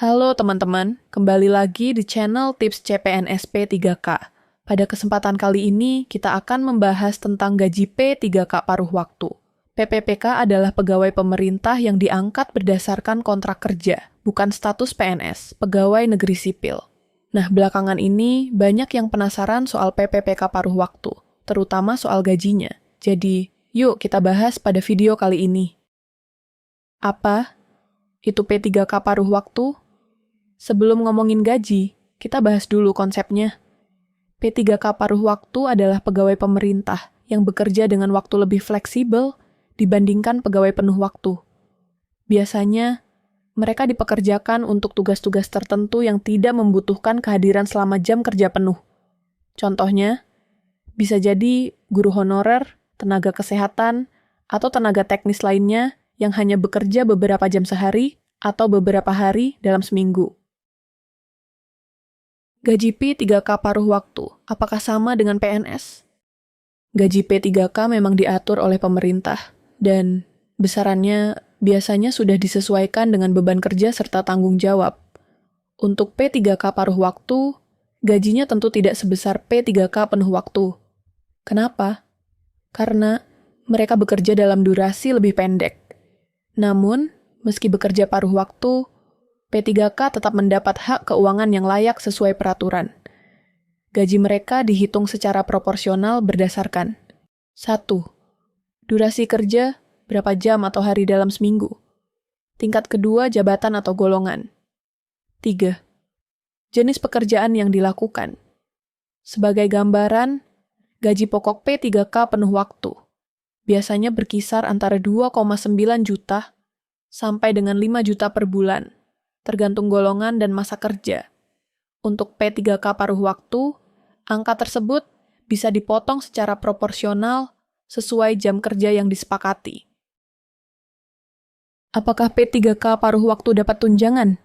Halo teman-teman, kembali lagi di channel Tips CPNS P3K. Pada kesempatan kali ini, kita akan membahas tentang gaji P3K paruh waktu. PPPK adalah pegawai pemerintah yang diangkat berdasarkan kontrak kerja, bukan status PNS, pegawai negeri sipil. Nah, belakangan ini banyak yang penasaran soal PPPK paruh waktu, terutama soal gajinya. Jadi, yuk kita bahas pada video kali ini. Apa itu P3K paruh waktu? Sebelum ngomongin gaji, kita bahas dulu konsepnya. P3K paruh waktu adalah pegawai pemerintah yang bekerja dengan waktu lebih fleksibel dibandingkan pegawai penuh waktu. Biasanya, mereka dipekerjakan untuk tugas-tugas tertentu yang tidak membutuhkan kehadiran selama jam kerja penuh. Contohnya, bisa jadi guru honorer, tenaga kesehatan, atau tenaga teknis lainnya yang hanya bekerja beberapa jam sehari atau beberapa hari dalam seminggu. Gaji P3K paruh waktu, apakah sama dengan PNS? Gaji P3K memang diatur oleh pemerintah, dan besarannya biasanya sudah disesuaikan dengan beban kerja serta tanggung jawab. Untuk P3K paruh waktu, gajinya tentu tidak sebesar P3K penuh waktu. Kenapa? Karena mereka bekerja dalam durasi lebih pendek. Namun, meski bekerja paruh waktu, P3K tetap mendapat hak keuangan yang layak sesuai peraturan. Gaji mereka dihitung secara proporsional berdasarkan 1. Durasi kerja, berapa jam atau hari dalam seminggu. Tingkat kedua, jabatan atau golongan. 3. Jenis pekerjaan yang dilakukan. Sebagai gambaran, gaji pokok P3K penuh waktu biasanya berkisar antara 2,9 juta sampai dengan 5 juta per bulan, tergantung golongan dan masa kerja. Untuk P3K paruh waktu, angka tersebut bisa dipotong secara proporsional sesuai jam kerja yang disepakati. Apakah P3K paruh waktu dapat tunjangan?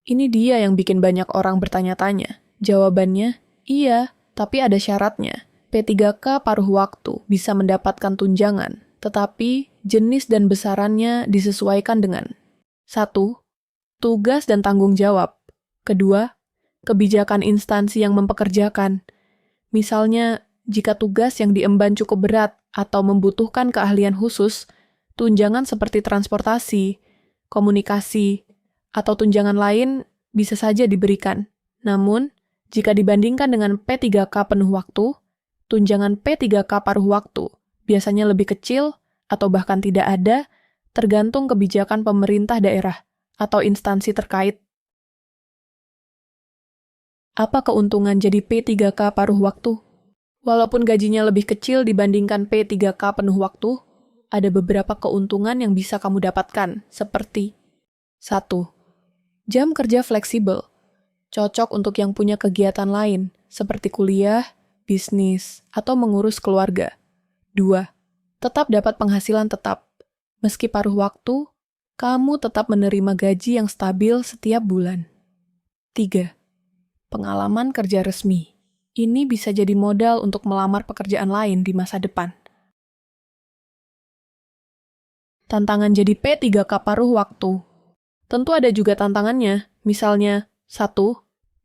Ini dia yang bikin banyak orang bertanya-tanya. Jawabannya, iya, tapi ada syaratnya. P3K paruh waktu bisa mendapatkan tunjangan, tetapi jenis dan besarannya disesuaikan dengan 1. Tugas dan tanggung jawab. Kedua, kebijakan instansi yang mempekerjakan. Misalnya, jika tugas yang diemban cukup berat atau membutuhkan keahlian khusus, tunjangan seperti transportasi, komunikasi, atau tunjangan lain bisa saja diberikan. Namun, jika dibandingkan dengan P3K penuh waktu, tunjangan P3K paruh waktu biasanya lebih kecil atau bahkan tidak ada, tergantung kebijakan pemerintah daerah atau instansi terkait. Apa keuntungan jadi P3K paruh waktu? Walaupun gajinya lebih kecil dibandingkan P3K penuh waktu, ada beberapa keuntungan yang bisa kamu dapatkan, seperti 1. Jam kerja fleksibel. Cocok untuk yang punya kegiatan lain, seperti kuliah, bisnis, atau mengurus keluarga. 2. Tetap dapat penghasilan tetap. Meski paruh waktu, kamu tetap menerima gaji yang stabil setiap bulan. 3. Pengalaman kerja resmi. Ini bisa jadi modal untuk melamar pekerjaan lain di masa depan. Tantangan jadi P3K paruh waktu. Tentu ada juga tantangannya, misalnya 1.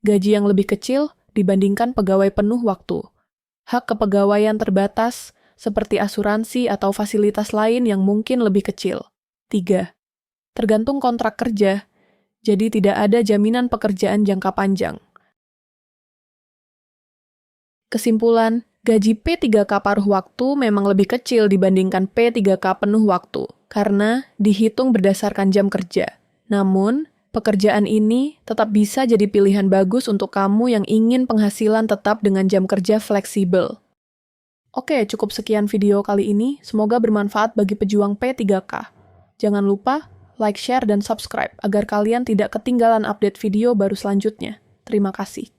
Gaji yang lebih kecil dibandingkan pegawai penuh waktu. Hak kepegawaian terbatas, seperti asuransi atau fasilitas lain yang mungkin lebih kecil. 3. Tergantung kontrak kerja, jadi tidak ada jaminan pekerjaan jangka panjang. Kesimpulan, gaji P3K paruh waktu memang lebih kecil dibandingkan P3K penuh waktu, karena dihitung berdasarkan jam kerja. Namun, pekerjaan ini tetap bisa jadi pilihan bagus untuk kamu yang ingin penghasilan tetap dengan jam kerja fleksibel. Oke, cukup sekian video kali ini. Semoga bermanfaat bagi pejuang P3K. Jangan lupa like, share, dan subscribe agar kalian tidak ketinggalan update video baru selanjutnya. Terima kasih.